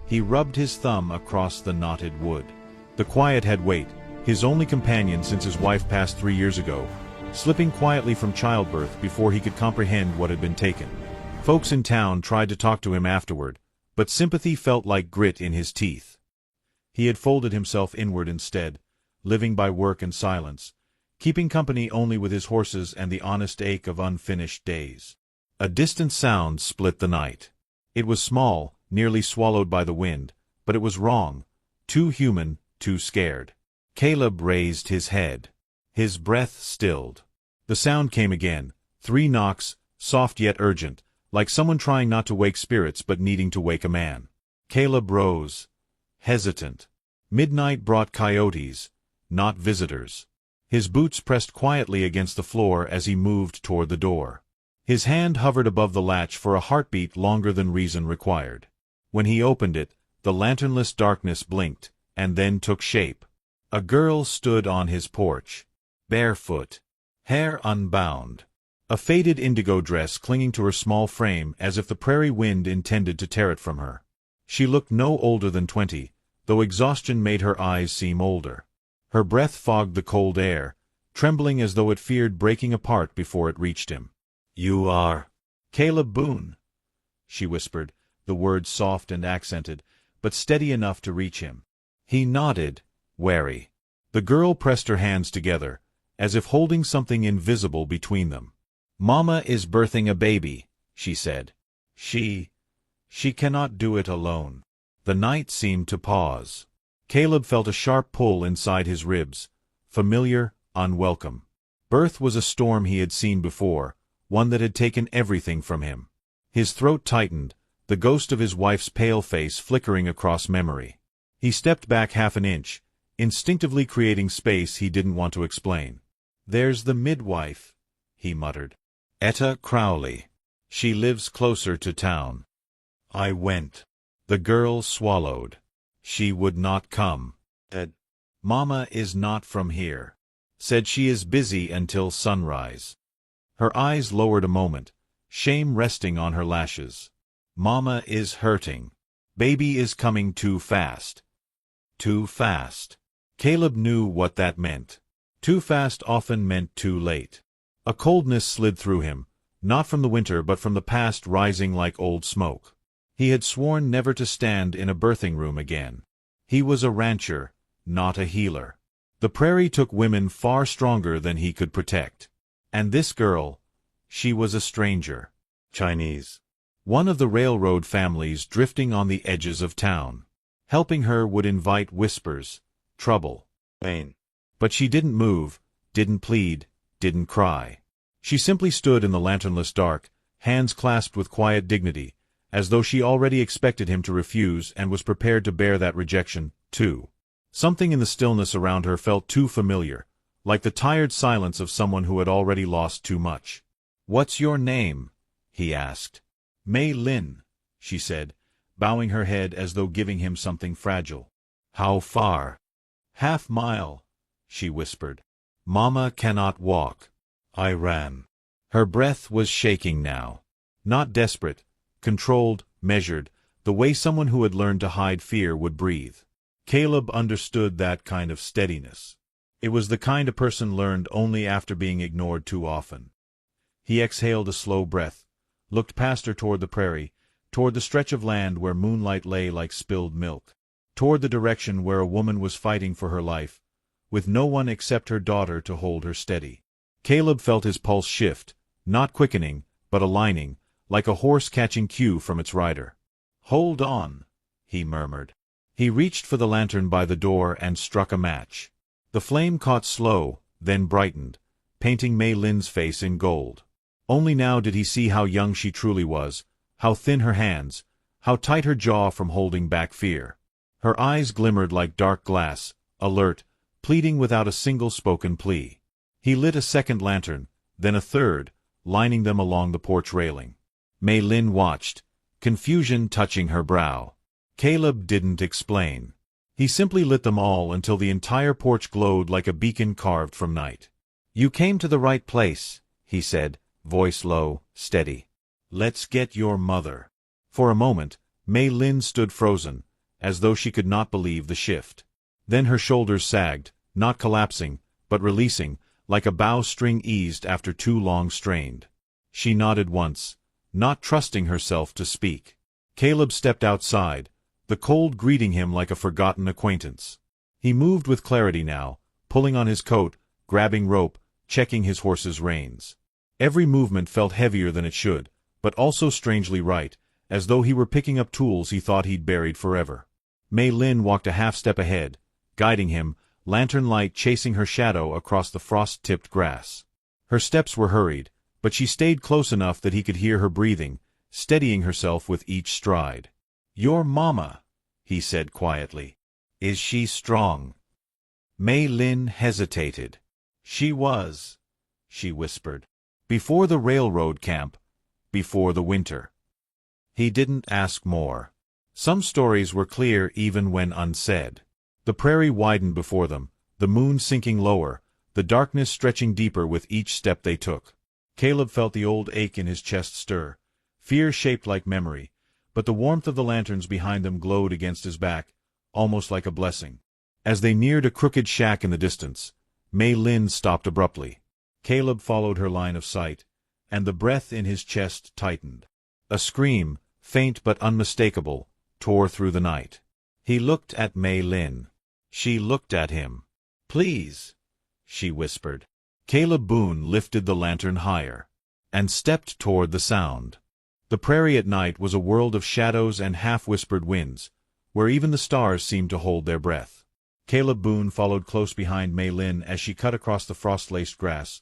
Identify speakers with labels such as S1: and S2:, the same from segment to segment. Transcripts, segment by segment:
S1: He rubbed his thumb across the knotted wood. The quiet had weight, his only companion since his wife passed 3 years ago, slipping quietly from childbirth before he could comprehend what had been taken. Folks in town tried to talk to him afterward, but sympathy felt like grit in his teeth. He had folded himself inward instead, living by work and silence, keeping company only with his horses and the honest ache of unfinished days. A distant sound split the night. It was small, nearly swallowed by the wind, but it was wrong, too human, too scared. Caleb raised his head. His breath stilled. The sound came again, 3 knocks, soft yet urgent, like someone trying not to wake spirits but needing to wake a man. Caleb rose, hesitant. Midnight brought coyotes, not visitors. His boots pressed quietly against the floor as he moved toward the door. His hand hovered above the latch for a heartbeat longer than reason required. When he opened it, the lanternless darkness blinked, and then took shape. A girl stood on his porch, barefoot, hair unbound, a faded indigo dress clinging to her small frame as if the prairie wind intended to tear it from her. She looked no older than 20, though exhaustion made her eyes seem older. Her breath fogged the cold air, trembling as though it feared breaking apart before it reached him. "You are Caleb Boone," she whispered, the words soft and accented, but steady enough to reach him. He nodded, wary. The girl pressed her hands together, as if holding something invisible between them. "Mama is birthing a baby," she said. She cannot do it alone." The night seemed to pause. Caleb felt a sharp pull inside his ribs, familiar, unwelcome. Birth was a storm he had seen before, one that had taken everything from him. His throat tightened, the ghost of his wife's pale face flickering across memory. He stepped back half an inch, instinctively creating space he didn't want to explain. "There's the midwife," he muttered. "Etta Crowley. She lives closer to town." "I went." The girl swallowed. "She would not come. Mama is not from here. Said she is busy until sunrise." Her eyes lowered a moment, shame resting on her lashes. "Mama is hurting. Baby is coming too fast." Too fast. Caleb knew what that meant. Too fast often meant too late. A coldness slid through him, not from the winter but from the past rising like old smoke. He had sworn never to stand in a birthing room again. He was a rancher, not a healer. The prairie took women far stronger than he could protect. And this girl, she was a stranger. Chinese. One of the railroad families drifting on the edges of town. Helping her would invite whispers, trouble, pain. But she didn't move, didn't plead, didn't cry. She simply stood in the lanternless dark, hands clasped with quiet dignity, as though she already expected him to refuse and was prepared to bear that rejection, too. Something in the stillness around her felt too familiar, like the tired silence of someone who had already lost too much. "What's your name?" he asked. "Mei Lin," she said, bowing her head as though giving him something fragile. "How far?" "Half-mile," she whispered. "Mama cannot walk." I ran. Her breath was shaking now. Not desperate, controlled, measured, the way someone who had learned to hide fear would breathe. Caleb understood that kind of steadiness. It was the kind a person learned only after being ignored too often. He exhaled a slow breath, looked past her toward the prairie, toward the stretch of land where moonlight lay like spilled milk, toward the direction where a woman was fighting for her life, with no one except her daughter to hold her steady. Caleb felt his pulse shift, not quickening, but aligning, like a horse catching cue from its rider. "Hold on," he murmured. He reached for the lantern by the door and struck a match. The flame caught slow, then brightened, painting Mei Lin's face in gold. Only now did he see how young she truly was, how thin her hands, how tight her jaw from holding back fear. Her eyes glimmered like dark glass, alert, pleading without a single spoken plea. He lit a second lantern, then a third, lining them along the porch railing. Mei Lin watched, confusion touching her brow. Caleb didn't explain. He simply lit them all until the entire porch glowed like a beacon carved from night. "You came to the right place," he said, voice low, steady. "Let's get your mother." For a moment, Mei Lin stood frozen, as though she could not believe the shift. Then her shoulders sagged, not collapsing, but releasing, like a bowstring eased after too long strained. She nodded once, not trusting herself to speak. Caleb stepped outside, the cold greeting him like a forgotten acquaintance. He moved with clarity now, pulling on his coat, grabbing rope, checking his horse's reins. Every movement felt heavier than it should, but also strangely right, as though he were picking up tools he thought he'd buried forever. Mei Lin walked a half-step ahead, guiding him, lantern light chasing her shadow across the frost-tipped grass. Her steps were hurried, but she stayed close enough that he could hear her breathing, steadying herself with each stride. "Your mama," he said quietly. "Is she strong?" Mei Lin hesitated. "She was," she whispered. "Before the railroad camp, before the winter." He didn't ask more. Some stories were clear even when unsaid. The prairie widened before them, the moon sinking lower, the darkness stretching deeper with each step they took. Caleb felt the old ache in his chest stir, fear shaped like memory, but the warmth of the lanterns behind them glowed against his back, almost like a blessing. As they neared a crooked shack in the distance, Mei Lin stopped abruptly. Caleb followed her line of sight, and the breath in his chest tightened. A scream, faint but unmistakable, tore through the night. He looked at Mei Lin. She looked at him. "Please," she whispered. Caleb Boone lifted the lantern higher, and stepped toward the sound. The prairie at night was a world of shadows and half-whispered winds, where even the stars seemed to hold their breath. Caleb Boone followed close behind Mei Lin as she cut across the frost-laced grass,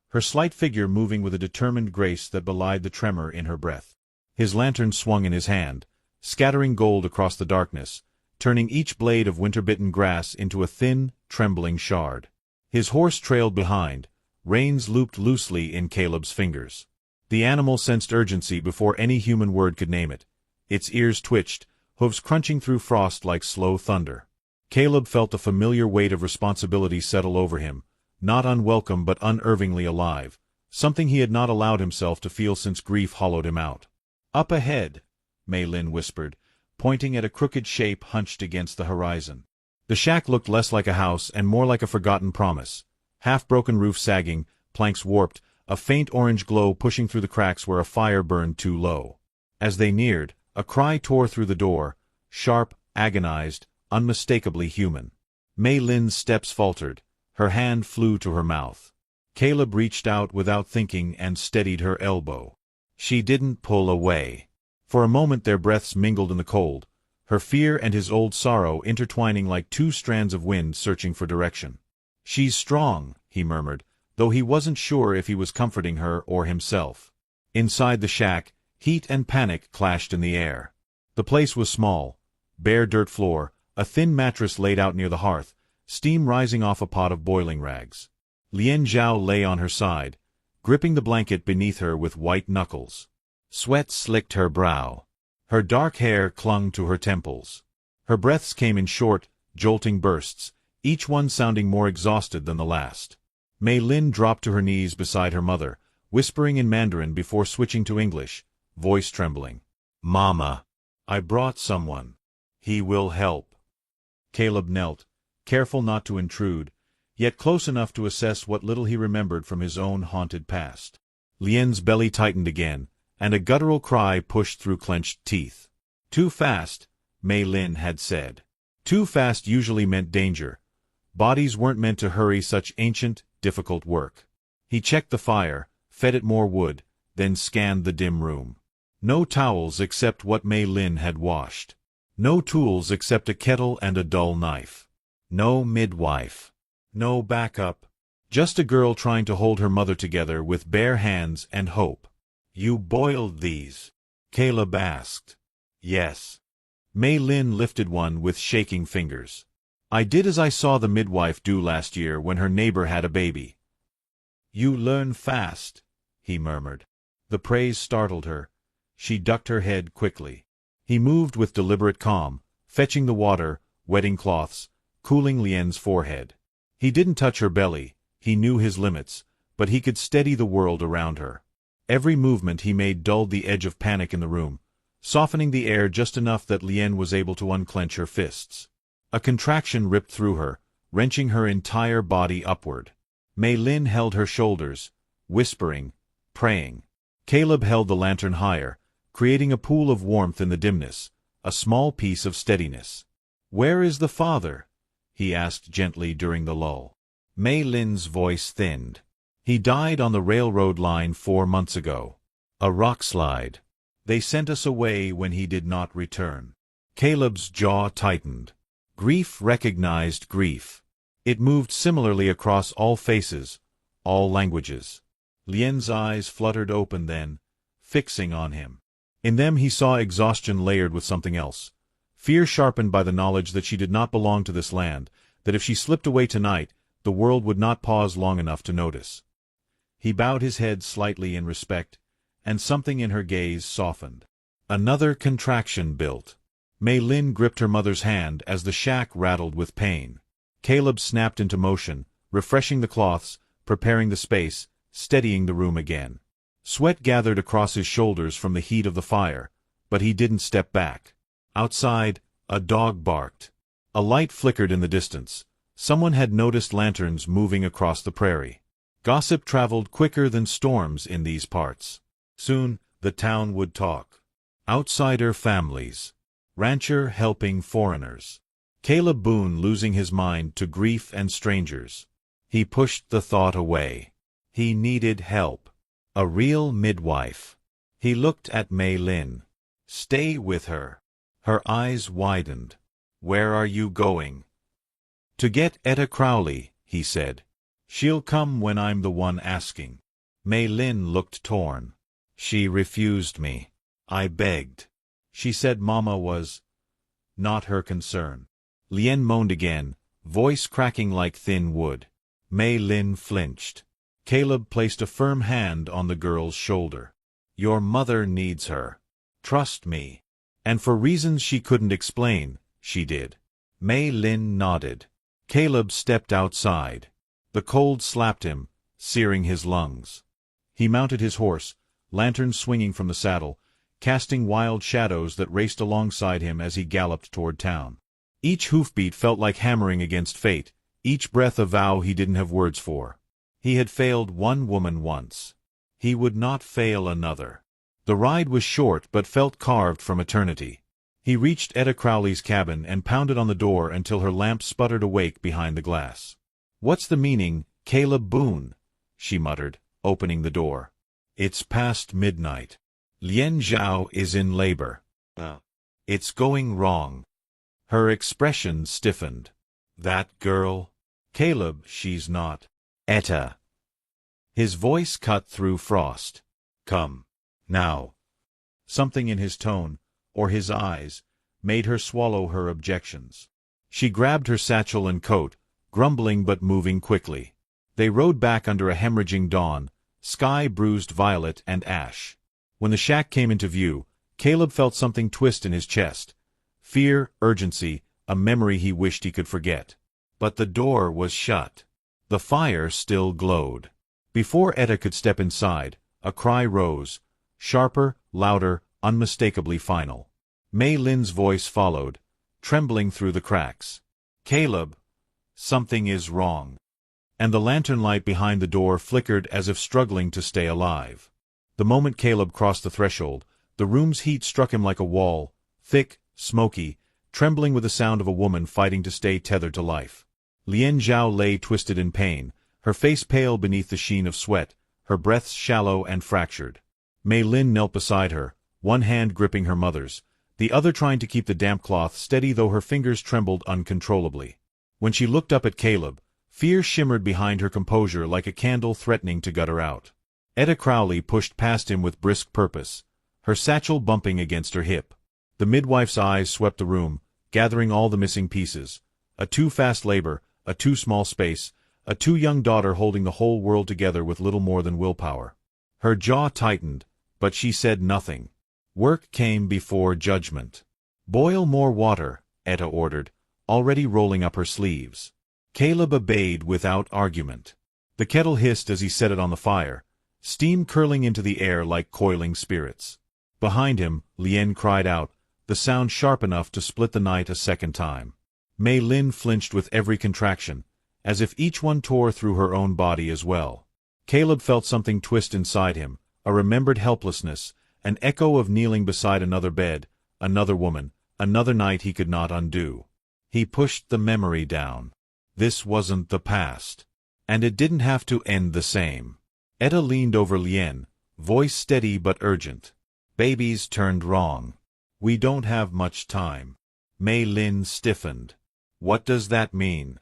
S1: her slight figure moving with a determined grace that belied the tremor in her breath. His lantern swung in his hand, scattering gold across the darkness, turning each blade of winter-bitten grass into a thin, trembling shard. His horse trailed behind, reins looped loosely in Caleb's fingers. The animal sensed urgency before any human word could name it. Its ears twitched, hooves crunching through frost like slow thunder. Caleb felt the familiar weight of responsibility settle over him, not unwelcome but unervingly alive, something he had not allowed himself to feel since grief hollowed him out. "Up ahead," Mei Lin whispered, pointing at a crooked shape hunched against the horizon. The shack looked less like a house and more like a forgotten promise. Half-broken roof sagging, planks warped, a faint orange glow pushing through the cracks where a fire burned too low. As they neared, a cry tore through the door, sharp, agonized, unmistakably human. Mei Lin's steps faltered, her hand flew to her mouth. Caleb reached out without thinking and steadied her elbow. She didn't pull away. For a moment their breaths mingled in the cold, her fear and his old sorrow intertwining like two strands of wind searching for direction. "She's strong," he murmured, though he wasn't sure if he was comforting her or himself. Inside the shack, heat and panic clashed in the air. The place was small, bare dirt floor, a thin mattress laid out near the hearth, steam rising off a pot of boiling rags. Lian Zhao lay on her side, gripping the blanket beneath her with white knuckles. Sweat slicked her brow. Her dark hair clung to her temples. Her breaths came in short, jolting bursts, each one sounding more exhausted than the last. Mei Lin dropped to her knees beside her mother, whispering in Mandarin before switching to English, voice trembling. "Mama, I brought someone. He will help." Caleb knelt, careful not to intrude, yet close enough to assess what little he remembered from his own haunted past. Lian's belly tightened again, and a guttural cry pushed through clenched teeth. "Too fast," Mei Lin had said. Too fast usually meant danger. Bodies weren't meant to hurry such ancient, difficult work. He checked the fire, fed it more wood, then scanned the dim room. No towels except what Mei Lin had washed. No tools except a kettle and a dull knife. No midwife. No backup. Just a girl trying to hold her mother together with bare hands and hope. "You boiled these?" Caleb asked. "Yes." Mei Lin lifted one with shaking fingers. "I did as I saw the midwife do last year when her neighbor had a baby." "You learn fast," he murmured. The praise startled her. She ducked her head quickly. He moved with deliberate calm, fetching the water, wetting cloths, cooling Lian's forehead. He didn't touch her belly, he knew his limits, but he could steady the world around her. Every movement he made dulled the edge of panic in the room, softening the air just enough that Lien was able to unclench her fists. A contraction ripped through her, wrenching her entire body upward. Mei Lin held her shoulders, whispering, praying. Caleb held the lantern higher, creating a pool of warmth in the dimness, a small piece of steadiness. "Where is the father?" he asked gently during the lull. Mei Lin's voice thinned. "He died on the railroad line 4 months ago. A rock slide. They sent us away when he did not return." Caleb's jaw tightened. Grief recognized grief. It moved similarly across all faces, all languages. Lien's eyes fluttered open then, fixing on him. In them he saw exhaustion layered with something else. Fear sharpened by the knowledge that she did not belong to this land, that if she slipped away tonight, the world would not pause long enough to notice. He bowed his head slightly in respect, and something in her gaze softened. Another contraction built. Mei Lin gripped her mother's hand as the shack rattled with pain. Caleb snapped into motion, refreshing the cloths, preparing the space, steadying the room again. Sweat gathered across his shoulders from the heat of the fire, but he didn't step back. Outside, a dog barked. A light flickered in the distance. Someone had noticed lanterns moving across the prairie. Gossip traveled quicker than storms in these parts. Soon, the town would talk. Outsider families. Rancher helping foreigners. Caleb Boone losing his mind to grief and strangers. He pushed the thought away. He needed help. A real midwife. He looked at Mei Lin. "Stay with her." Her eyes widened. "Where are you going?" "To get Etta Crowley," he said. "She'll come when I'm the one asking." Mei Lin looked torn. "She refused me. I begged. She said Mama was not her concern." Lien moaned again, voice cracking like thin wood. Mei Lin flinched. Caleb placed a firm hand on the girl's shoulder. "Your mother needs her. Trust me." And for reasons she couldn't explain, she did. Mei Lin nodded. Caleb stepped outside. The cold slapped him, searing his lungs. He mounted his horse, lantern swinging from the saddle, casting wild shadows that raced alongside him as he galloped toward town. Each hoofbeat felt like hammering against fate, each breath a vow he didn't have words for. He had failed one woman once. He would not fail another. The ride was short but felt carved from eternity. He reached Etta Crowley's cabin and pounded on the door until her lamp sputtered awake behind the glass. "What's the meaning, Caleb Boone?" she muttered, opening the door. "It's past midnight. Lien Zhao is in labor. It's going wrong." Her expression stiffened. "That girl? Caleb, she's not. Etta." His voice cut through frost. "Come. Now." Something in his tone, or his eyes, made her swallow her objections. She grabbed her satchel and coat, grumbling but moving quickly. They rode back under a hemorrhaging dawn, sky bruised violet and ash. When the shack came into view, Caleb felt something twist in his chest. Fear, urgency, a memory he wished he could forget. But the door was shut. The fire still glowed. Before Etta could step inside, a cry rose, sharper, louder, unmistakably final. Mei Lin's voice followed, trembling through the cracks. "Caleb, something is wrong." And the lantern light behind the door flickered as if struggling to stay alive. The moment Caleb crossed the threshold, the room's heat struck him like a wall, thick, smoky, trembling with the sound of a woman fighting to stay tethered to life. Lien Zhao lay twisted in pain, her face pale beneath the sheen of sweat, her breaths shallow and fractured. Mei Lin knelt beside her, one hand gripping her mother's, the other trying to keep the damp cloth steady though her fingers trembled uncontrollably. When she looked up at Caleb, fear shimmered behind her composure like a candle threatening to gut her out. Etta Crowley pushed past him with brisk purpose, her satchel bumping against her hip. The midwife's eyes swept the room, gathering all the missing pieces. A too fast labor, a too small space, a too young daughter holding the whole world together with little more than willpower. Her jaw tightened, but she said nothing. Work came before judgment. "Boil more water," Etta ordered, already rolling up her sleeves. Caleb obeyed without argument. The kettle hissed as he set it on the fire, steam curling into the air like coiling spirits. Behind him, Lien cried out, the sound sharp enough to split the night a second time. Mei Lin flinched with every contraction, as if each one tore through her own body as well. Caleb felt something twist inside him, a remembered helplessness, an echo of kneeling beside another bed, another woman, another night he could not undo. He pushed the memory down. This wasn't the past. And it didn't have to end the same. Etta leaned over Lien, voice steady but urgent. Babies turned wrong. We don't have much time. Mei Lin stiffened. What does that mean?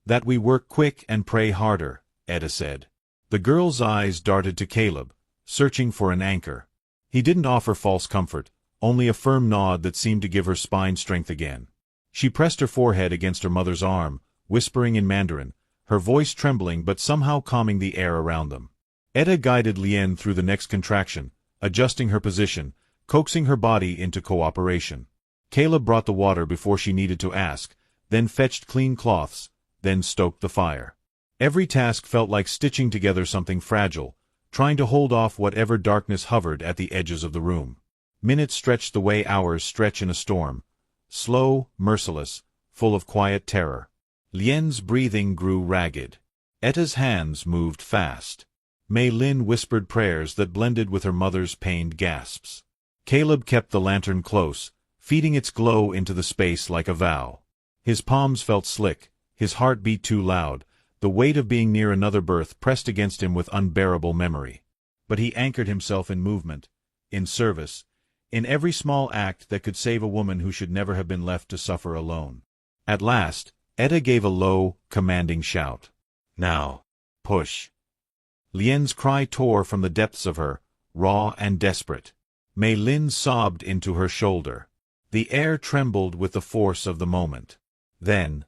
S1: That we work quick and pray harder, Etta said. The girl's eyes darted to Caleb, searching for an anchor. He didn't offer false comfort, only a firm nod that seemed to give her spine strength again. She pressed her forehead against her mother's arm, whispering in Mandarin, her voice trembling but somehow calming the air around them. Etta guided Lien through the next contraction, adjusting her position, coaxing her body into cooperation. Caleb brought the water before she needed to ask, then fetched clean cloths, then stoked the fire. Every task felt like stitching together something fragile, trying to hold off whatever darkness hovered at the edges of the room. Minutes stretched the way hours stretch in a storm, slow, merciless, full of quiet terror. Lien's breathing grew ragged. Etta's hands moved fast. Mei Lin whispered prayers that blended with her mother's pained gasps. Caleb kept the lantern close, feeding its glow into the space like a vow. His palms felt slick, his heart beat too loud, the weight of being near another birth pressed against him with unbearable memory. But he anchored himself in movement, in service, in every small act that could save a woman who should never have been left to suffer alone. At last, Etta gave a low, commanding shout. Now, push. Lien's cry tore from the depths of her, raw and desperate. Mei Lin sobbed into her shoulder. The air trembled with the force of the moment. Then,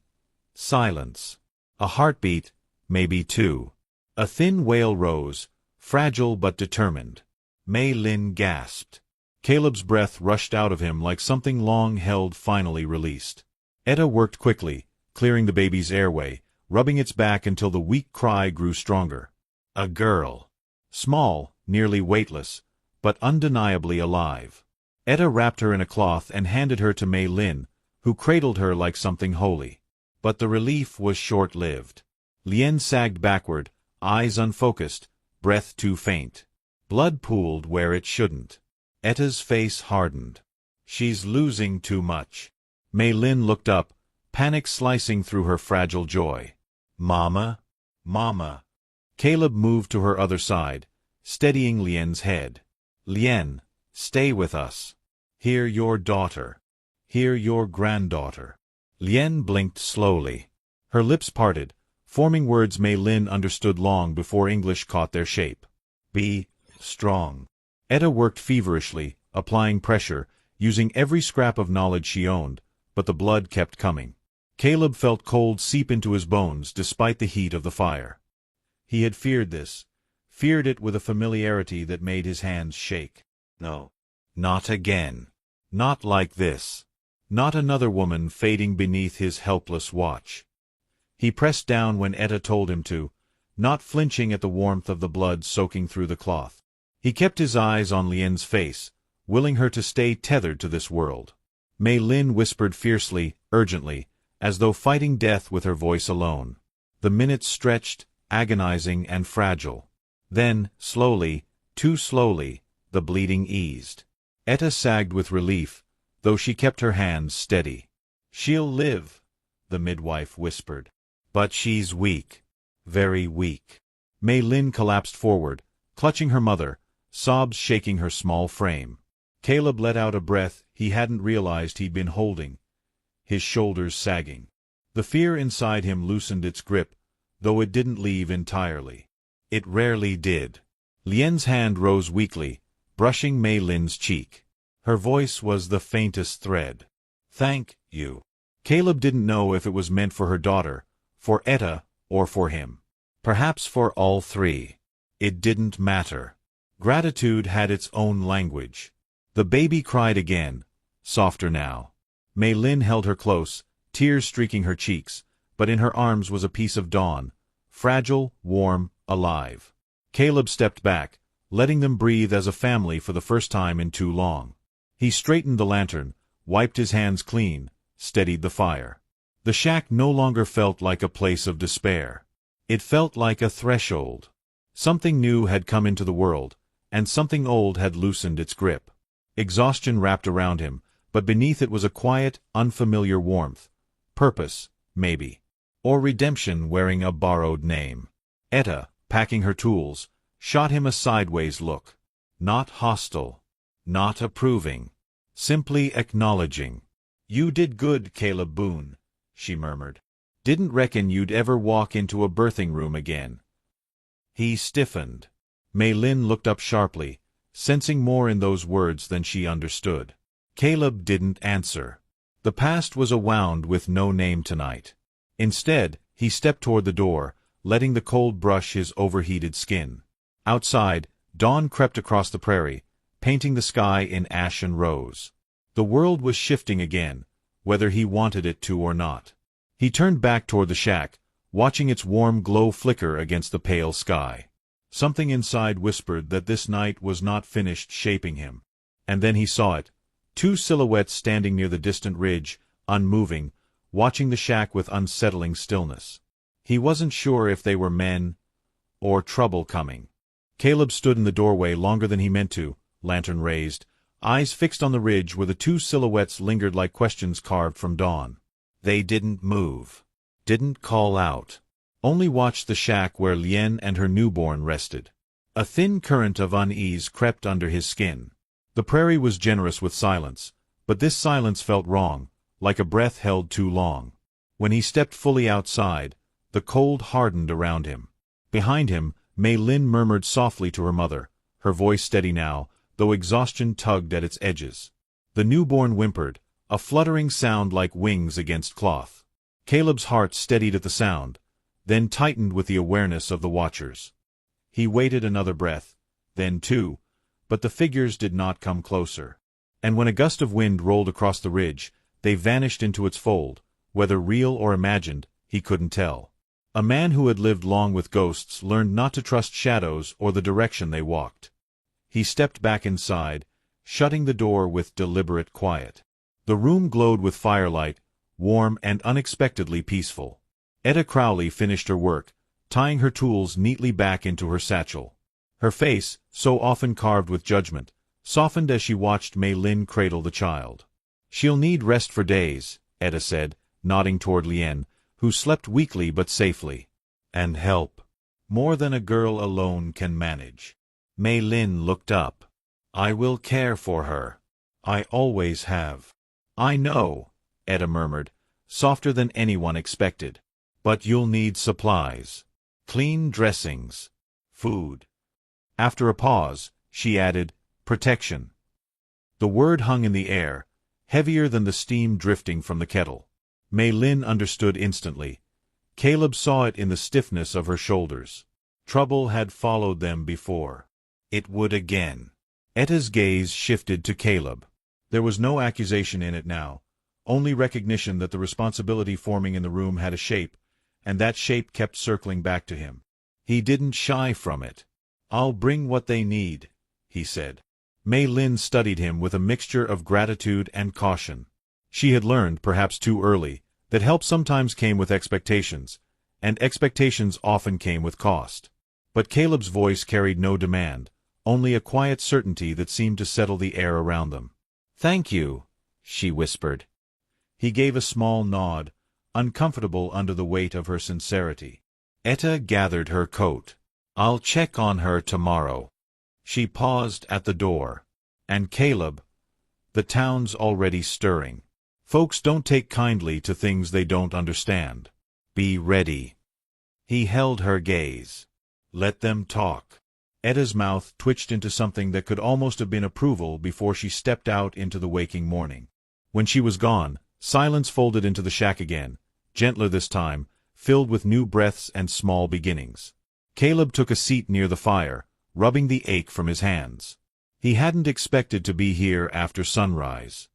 S1: silence. A heartbeat, maybe two. A thin wail rose, fragile but determined. Mei Lin gasped. Caleb's breath rushed out of him like something long held finally released. Etta worked quickly, clearing the baby's airway, rubbing its back until the weak cry grew stronger. A girl. Small, nearly weightless, but undeniably alive. Etta wrapped her in a cloth and handed her to Mei Lin, who cradled her like something holy. But the relief was short-lived. Lien sagged backward, eyes unfocused, breath too faint. Blood pooled where it shouldn't. Etta's face hardened. She's losing too much. Mei Lin looked up, panic slicing through her fragile joy. Mama? Mama. Caleb moved to her other side, steadying Lien's head. Lien, stay with us. Hear your daughter. Hear your granddaughter. Lien blinked slowly. Her lips parted, forming words Mei Lin understood long before English caught their shape. Be strong. Etta worked feverishly, applying pressure, using every scrap of knowledge she owned, but the blood kept coming. Caleb felt cold seep into his bones despite the heat of the fire. He had feared this, feared it with a familiarity that made his hands shake. No. Not again. Not like this. Not another woman fading beneath his helpless watch. He pressed down when Etta told him to, not flinching at the warmth of the blood soaking through the cloth. He kept his eyes on Lien's face, willing her to stay tethered to this world. Mei Lin whispered fiercely, urgently, as though fighting death with her voice alone. The minutes stretched, agonizing and fragile. Then, slowly, too slowly, the bleeding eased. Etta sagged with relief, though she kept her hands steady. She'll live, the midwife whispered. But she's weak. Very weak. Mei Lin collapsed forward, clutching her mother, sobs shaking her small frame. Caleb let out a breath he hadn't realized he'd been holding, his shoulders sagging. The fear inside him loosened its grip, though it didn't leave entirely. It rarely did. Lien's hand rose weakly, brushing Mei Lin's cheek. Her voice was the faintest thread. Thank you. Caleb didn't know if it was meant for her daughter, for Etta, or for him. Perhaps for all three. It didn't matter. Gratitude had its own language. The baby cried again, softer now. Mei Lin held her close, tears streaking her cheeks, but in her arms was a piece of dawn, fragile, warm, alive. Caleb stepped back, letting them breathe as a family for the first time in too long. He straightened the lantern, wiped his hands clean, steadied the fire. The shack no longer felt like a place of despair. It felt like a threshold. Something new had come into the world, and something old had loosened its grip. Exhaustion wrapped around him, but beneath it was a quiet, unfamiliar warmth. Purpose, maybe. Or redemption wearing a borrowed name. Etta, packing her tools, shot him a sideways look. Not hostile. Not approving. Simply acknowledging. "You did good, Caleb Boone," she murmured. "Didn't reckon you'd ever walk into a birthing room again." He stiffened. Mei Lin looked up sharply, sensing more in those words than she understood. Caleb didn't answer. The past was a wound with no name tonight. Instead, he stepped toward the door, letting the cold brush his overheated skin. Outside, dawn crept across the prairie, painting the sky in ash and rose. The world was shifting again, whether he wanted it to or not. He turned back toward the shack, watching its warm glow flicker against the pale sky. Something inside whispered that this night was not finished shaping him. And then he saw it. Two silhouettes standing near the distant ridge, unmoving, watching the shack with unsettling stillness. He wasn't sure if they were men or trouble coming. Caleb stood in the doorway longer than he meant to, lantern raised, eyes fixed on the ridge where the two silhouettes lingered like questions carved from dawn. They didn't move. Didn't call out. Only watched the shack where Lien and her newborn rested. A thin current of unease crept under his skin. The prairie was generous with silence, but this silence felt wrong, like a breath held too long. When he stepped fully outside, the cold hardened around him. Behind him, Mei Lin murmured softly to her mother, her voice steady now, though exhaustion tugged at its edges. The newborn whimpered, a fluttering sound like wings against cloth. Caleb's heart steadied at the sound, then tightened with the awareness of the watchers. He waited another breath, then two, but the figures did not come closer. And when a gust of wind rolled across the ridge, they vanished into its fold, whether real or imagined, he couldn't tell. A man who had lived long with ghosts learned not to trust shadows or the direction they walked. He stepped back inside, shutting the door with deliberate quiet. The room glowed with firelight, warm and unexpectedly peaceful. Etta Crowley finished her work, tying her tools neatly back into her satchel. Her face, so often carved with judgment, softened as she watched Mei Lin cradle the child. "She'll need rest for days," Etta said, nodding toward Lien, who slept weakly but safely. "And help. More than a girl alone can manage." Mei Lin looked up. "I will care for her. I always have." "I know," Etta murmured, softer than anyone expected. "But you'll need supplies. Clean dressings. Food." After a pause, she added, "protection." The word hung in the air, heavier than the steam drifting from the kettle. Mei Lin understood instantly. Caleb saw it in the stiffness of her shoulders. Trouble had followed them before. It would again. Etta's gaze shifted to Caleb. There was no accusation in it now, only recognition that the responsibility forming in the room had a shape, and that shape kept circling back to him. He didn't shy from it. "I'll bring what they need," he said. Mei Lin studied him with a mixture of gratitude and caution. She had learned, perhaps too early, that help sometimes came with expectations, and expectations often came with cost. But Caleb's voice carried no demand, only a quiet certainty that seemed to settle the air around them. "Thank you," she whispered. He gave a small nod, uncomfortable under the weight of her sincerity. Etta gathered her coat. "I'll check on her tomorrow." She paused at the door. "And Caleb, the town's already stirring. Folks don't take kindly to things they don't understand. Be ready." He held her gaze. "Let them talk." Etta's mouth twitched into something that could almost have been approval before she stepped out into the waking morning. When she was gone, silence folded into the shack again, gentler this time, filled with new breaths and small beginnings. Caleb took a seat near the fire, rubbing the ache from his hands. He hadn't expected to be here after sunrise.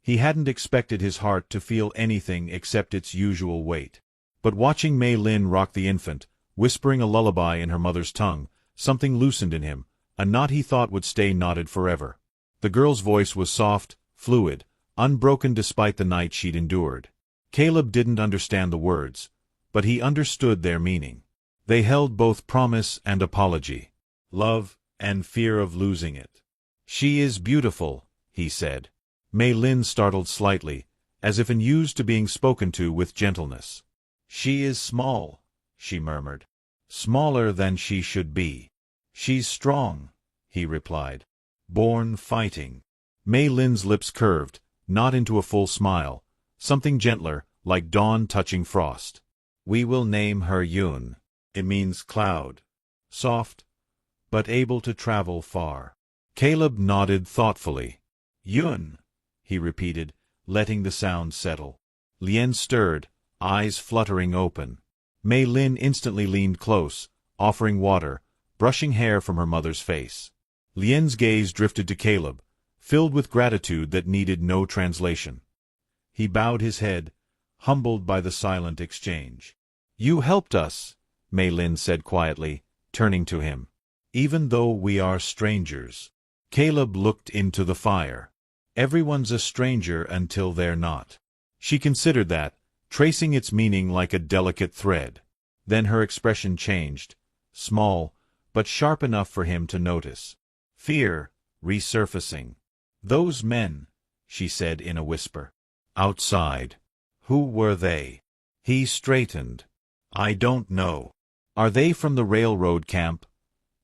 S1: He hadn't expected his heart to feel anything except its usual weight. But watching Mei Lin rock the infant, whispering a lullaby in her mother's tongue, something loosened in him, a knot he thought would stay knotted forever. The girl's voice was soft, fluid, unbroken despite the night she'd endured. Caleb didn't understand the words, but he understood their meaning. They held both promise and apology, love and fear of losing it. "She is beautiful," he said. Mei Lin startled slightly, as if unused to being spoken to with gentleness. "She is small," she murmured. "Smaller than she should be." "She's strong," he replied. "Born fighting." Mei Lin's lips curved, not into a full smile, something gentler, like dawn touching frost. "We will name her Yun. It means cloud. Soft, but able to travel far." Caleb nodded thoughtfully. "Yun," he repeated, letting the sound settle. Lien stirred, eyes fluttering open. Mei Lin instantly leaned close, offering water, brushing hair from her mother's face. Lien's gaze drifted to Caleb, filled with gratitude that needed no translation. He bowed his head, humbled by the silent exchange. "You helped us," Mei Lin said quietly, turning to him. "Even though we are strangers." Caleb looked into the fire. "Everyone's a stranger until they're not." She considered that, tracing its meaning like a delicate thread. Then her expression changed, small, but sharp enough for him to notice. Fear, resurfacing. "Those men," she said in a whisper. "Outside. Who were they?" He straightened. "I don't know." "Are they from the railroad camp?"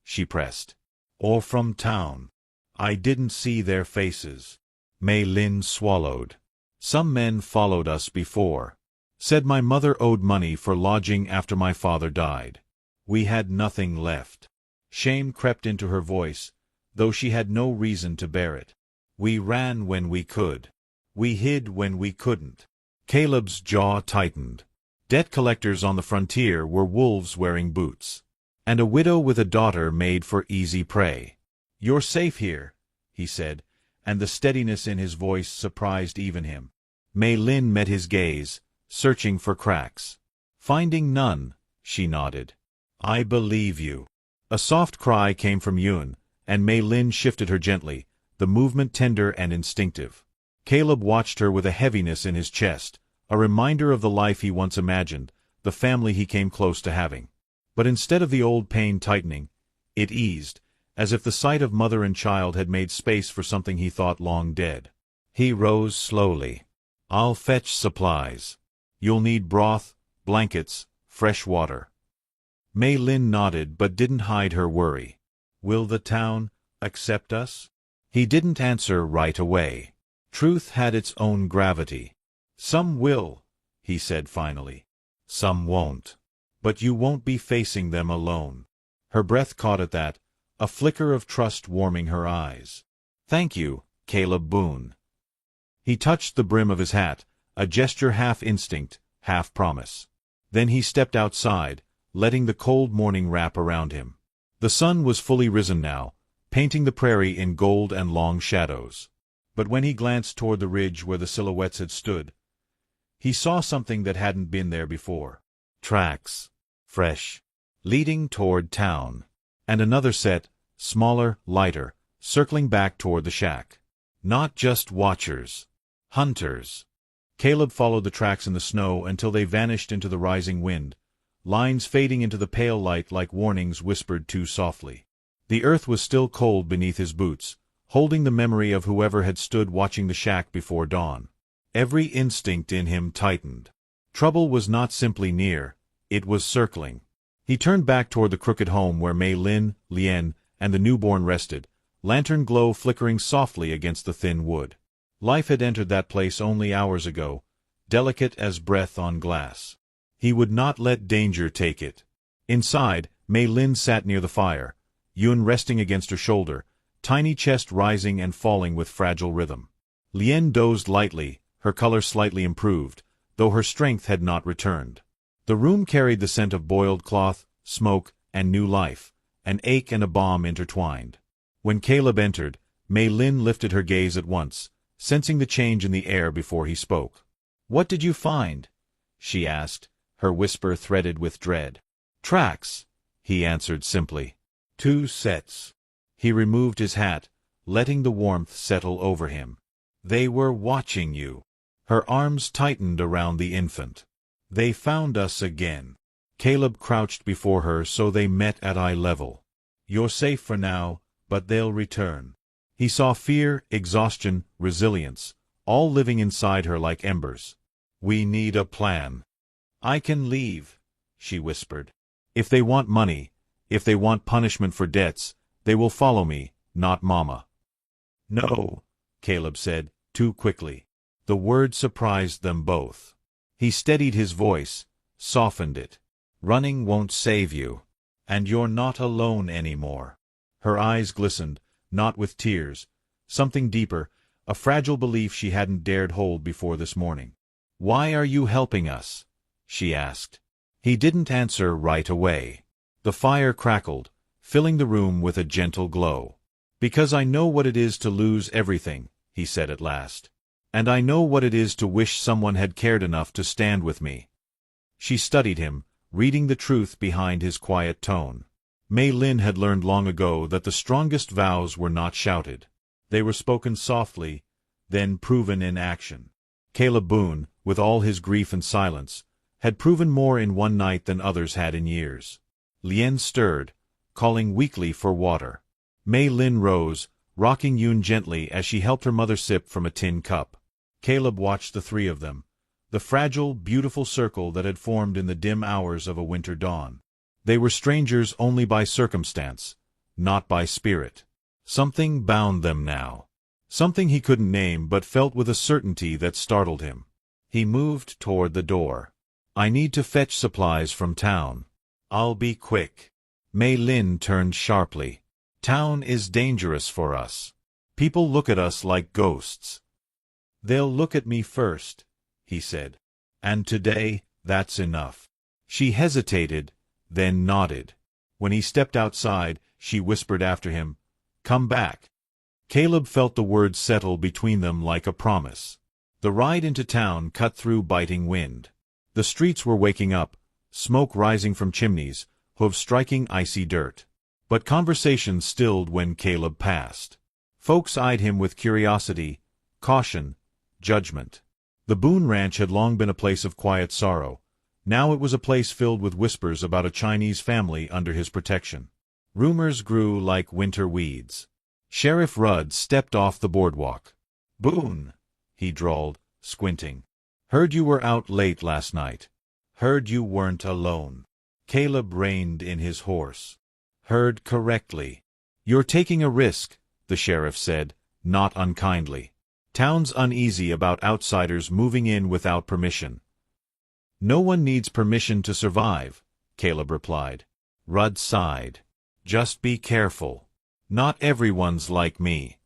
S1: she pressed. "Or from town?" "I didn't see their faces." Mei Lin swallowed. "Some men followed us before. Said my mother owed money for lodging after my father died. We had nothing left." Shame crept into her voice, though she had no reason to bear it. "We ran when we could. We hid when we couldn't." Caleb's jaw tightened. Debt collectors on the frontier were wolves wearing boots. And a widow with a daughter made for easy prey. "You're safe here," he said, and the steadiness in his voice surprised even him. Mei Lin met his gaze, searching for cracks. Finding none, she nodded. "I believe you." A soft cry came from Yun, and Mei Lin shifted her gently, the movement tender and instinctive. Caleb watched her with a heaviness in his chest, a reminder of the life he once imagined, the family he came close to having. But instead of the old pain tightening, it eased, as if the sight of mother and child had made space for something he thought long dead. He rose slowly. "I'll fetch supplies. You'll need broth, blankets, fresh water." Mei Lin nodded but didn't hide her worry. "Will the town accept us?" He didn't answer right away. Truth had its own gravity. "Some will," he said finally. "Some won't. But you won't be facing them alone." Her breath caught at that, a flicker of trust warming her eyes. "Thank you, Caleb Boone." He touched the brim of his hat, a gesture half instinct, half promise. Then he stepped outside, letting the cold morning wrap around him. The sun was fully risen now, painting the prairie in gold and long shadows. But when he glanced toward the ridge where the silhouettes had stood, he saw something that hadn't been there before. Tracks. Fresh. Leading toward town. And another set, smaller, lighter, circling back toward the shack. Not just watchers. Hunters. Caleb followed the tracks in the snow until they vanished into the rising wind, lines fading into the pale light like warnings whispered too softly. The earth was still cold beneath his boots, holding the memory of whoever had stood watching the shack before dawn. Every instinct in him tightened. Trouble was not simply near, it was circling. He turned back toward the crooked home where Mei Lin, Lien, and the newborn rested, lantern glow flickering softly against the thin wood. Life had entered that place only hours ago, delicate as breath on glass. He would not let danger take it. Inside, Mei Lin sat near the fire, Yun resting against her shoulder, tiny chest rising and falling with fragile rhythm. Lien dozed lightly, her color slightly improved, though her strength had not returned. The room carried the scent of boiled cloth, smoke, and new life, an ache and a balm intertwined. When Caleb entered, Mei Lin lifted her gaze at once, sensing the change in the air before he spoke. "What did you find?" she asked, her whisper threaded with dread. "Tracks," he answered simply. "2 sets." He removed his hat, letting the warmth settle over him. They were watching you. Her arms tightened around the infant. They found us again. Caleb crouched before her so they met at eye level. You're safe for now, but they'll return. He saw fear, exhaustion, resilience, all living inside her like embers. We need a plan. I can leave, she whispered. If they want money, if they want punishment for debts, they will follow me, not Mama. No, Caleb said, too quickly. The word surprised them both. He steadied his voice, softened it. Running won't save you. And you're not alone anymore. Her eyes glistened, not with tears, something deeper, a fragile belief she hadn't dared hold before this morning. Why are you helping us? She asked. He didn't answer right away. The fire crackled, filling the room with a gentle glow. Because I know what it is to lose everything, he said at last. And I know what it is to wish someone had cared enough to stand with me. She studied him, reading the truth behind his quiet tone. Mei Lin had learned long ago that the strongest vows were not shouted. They were spoken softly, then proven in action. Caleb Boone, with all his grief and silence, had proven more in one night than others had in years. Lien stirred, calling weakly for water. Mei Lin rose, rocking Yun gently as she helped her mother sip from a tin cup. Caleb watched the three of them, the fragile, beautiful circle that had formed in the dim hours of a winter dawn. They were strangers only by circumstance, not by spirit. Something bound them now. Something he couldn't name but felt with a certainty that startled him. He moved toward the door. I need to fetch supplies from town. I'll be quick. Mei Lin turned sharply. Town is dangerous for us. People look at us like ghosts. They'll look at me first, he said. And today, that's enough. She hesitated, then nodded. When he stepped outside, she whispered after him, Come back. Caleb felt the words settle between them like a promise. The ride into town cut through biting wind. The streets were waking up, smoke rising from chimneys, hooves striking icy dirt. But conversation stilled when Caleb passed. Folks eyed him with curiosity, caution, judgment. The Boone Ranch had long been a place of quiet sorrow. Now it was a place filled with whispers about a Chinese family under his protection. Rumors grew like winter weeds. Sheriff Rudd stepped off the boardwalk. Boone, he drawled, squinting. Heard you were out late last night. Heard you weren't alone. Caleb reined in his horse. Heard correctly. You're taking a risk, the sheriff said, not unkindly. Town's uneasy about outsiders moving in without permission. No one needs permission to survive, Caleb replied. Rudd sighed. Just be careful. Not everyone's like me.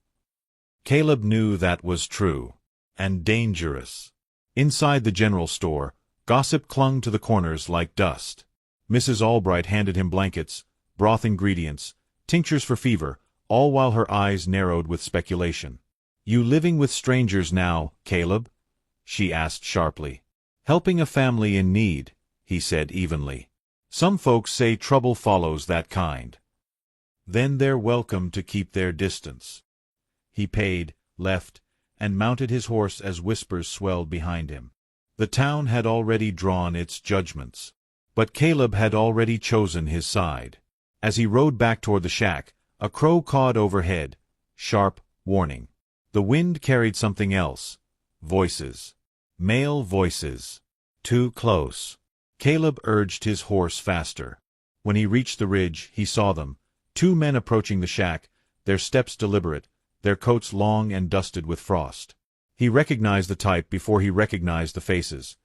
S1: Caleb knew that was true. And dangerous. Inside the general store, gossip clung to the corners like dust. Mrs. Albright handed him blankets, broth ingredients, tinctures for fever, all while her eyes narrowed with speculation. You living with strangers now, Caleb? She asked sharply. Helping a family in need, he said evenly. Some folks say trouble follows that kind. Then they're welcome to keep their distance. He paid, left, and mounted his horse as whispers swelled behind him. The town had already drawn its judgments. But Caleb had already chosen his side. As he rode back toward the shack, a crow cawed overhead, sharp, warning. The wind carried something else. Voices. Male voices. Too close. Caleb urged his horse faster. When he reached the ridge, he saw them, two men approaching the shack, their steps deliberate, their coats long and dusted with frost. He recognized the type before he recognized the faces.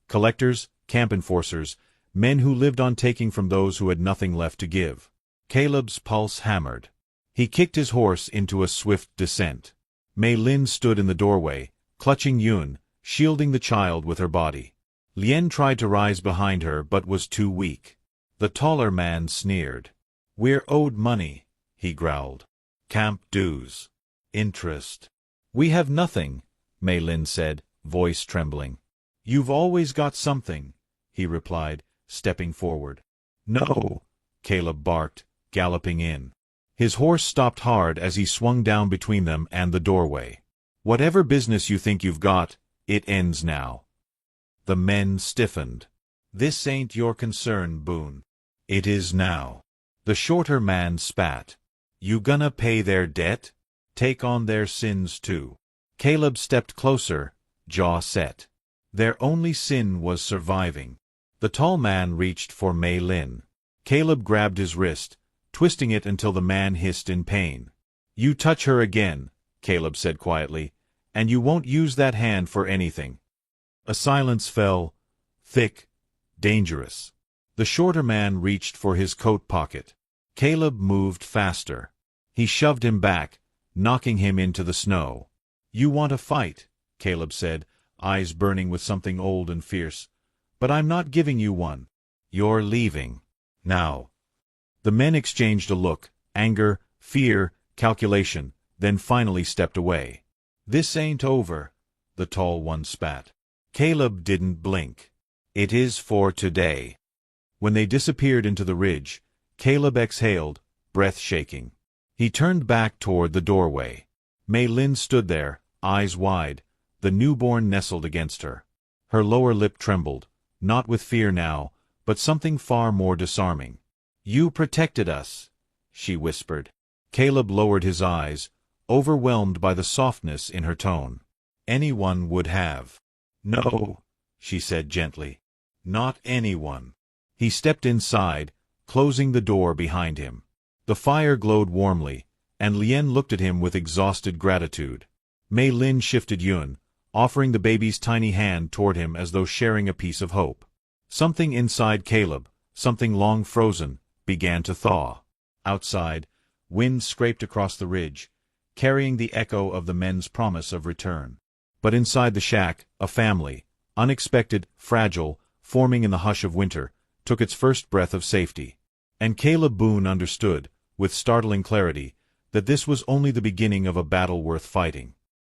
S1: Collectors, camp enforcers, men who lived on taking from those who had nothing left to give. Caleb's pulse hammered. He kicked his horse into a swift descent. Mei Lin stood in the doorway, clutching Yun, shielding the child with her body. Lien tried to rise behind her but was too weak. The taller man sneered. We're owed money, he growled. Camp dues. Interest. We have nothing, Mei Lin said, voice trembling. You've always got something, he replied, stepping forward. No, Caleb barked, galloping in. His horse stopped hard as he swung down between them and the doorway. "Whatever business you think you've got, it ends now." The men stiffened. "This ain't your concern, Boone." "It is now." The shorter man spat. "You gonna pay their debt? Take on their sins too." Caleb stepped closer, jaw set. Their only sin was surviving. The tall man reached for Mei Lin. Caleb grabbed his wrist, twisting it until the man hissed in pain. "You touch her again," Caleb said quietly, "and you won't use that hand for anything." A silence fell, thick, dangerous. The shorter man reached for his coat pocket. Caleb moved faster. He shoved him back, knocking him into the snow. "You want a fight," Caleb said, eyes burning with something old and fierce. "But I'm not giving you one. You're leaving. Now." The men exchanged a look, anger, fear, calculation, then finally stepped away. "This ain't over," the tall one spat. Caleb didn't blink. "It is for today." When they disappeared into the ridge, Caleb exhaled, breath shaking. He turned back toward the doorway. Mei Lin stood there, eyes wide, the newborn nestled against her. Her lower lip trembled, not with fear now, but something far more disarming. "You protected us," she whispered. Caleb lowered his eyes, overwhelmed by the softness in her tone. "Anyone would have." "No," she said gently. "Not anyone." He stepped inside, closing the door behind him. The fire glowed warmly, and Lien looked at him with exhausted gratitude. Mei Lin shifted Yun, offering the baby's tiny hand toward him as though sharing a piece of hope. Something inside Caleb, something long frozen, began to thaw. Outside, wind scraped across the ridge, carrying the echo of the men's promise of return. But inside the shack, a family, unexpected, fragile, forming in the hush of winter, took its first breath of safety. And Caleb Boone understood, with startling clarity, that this was only the beginning of a battle worth fighting.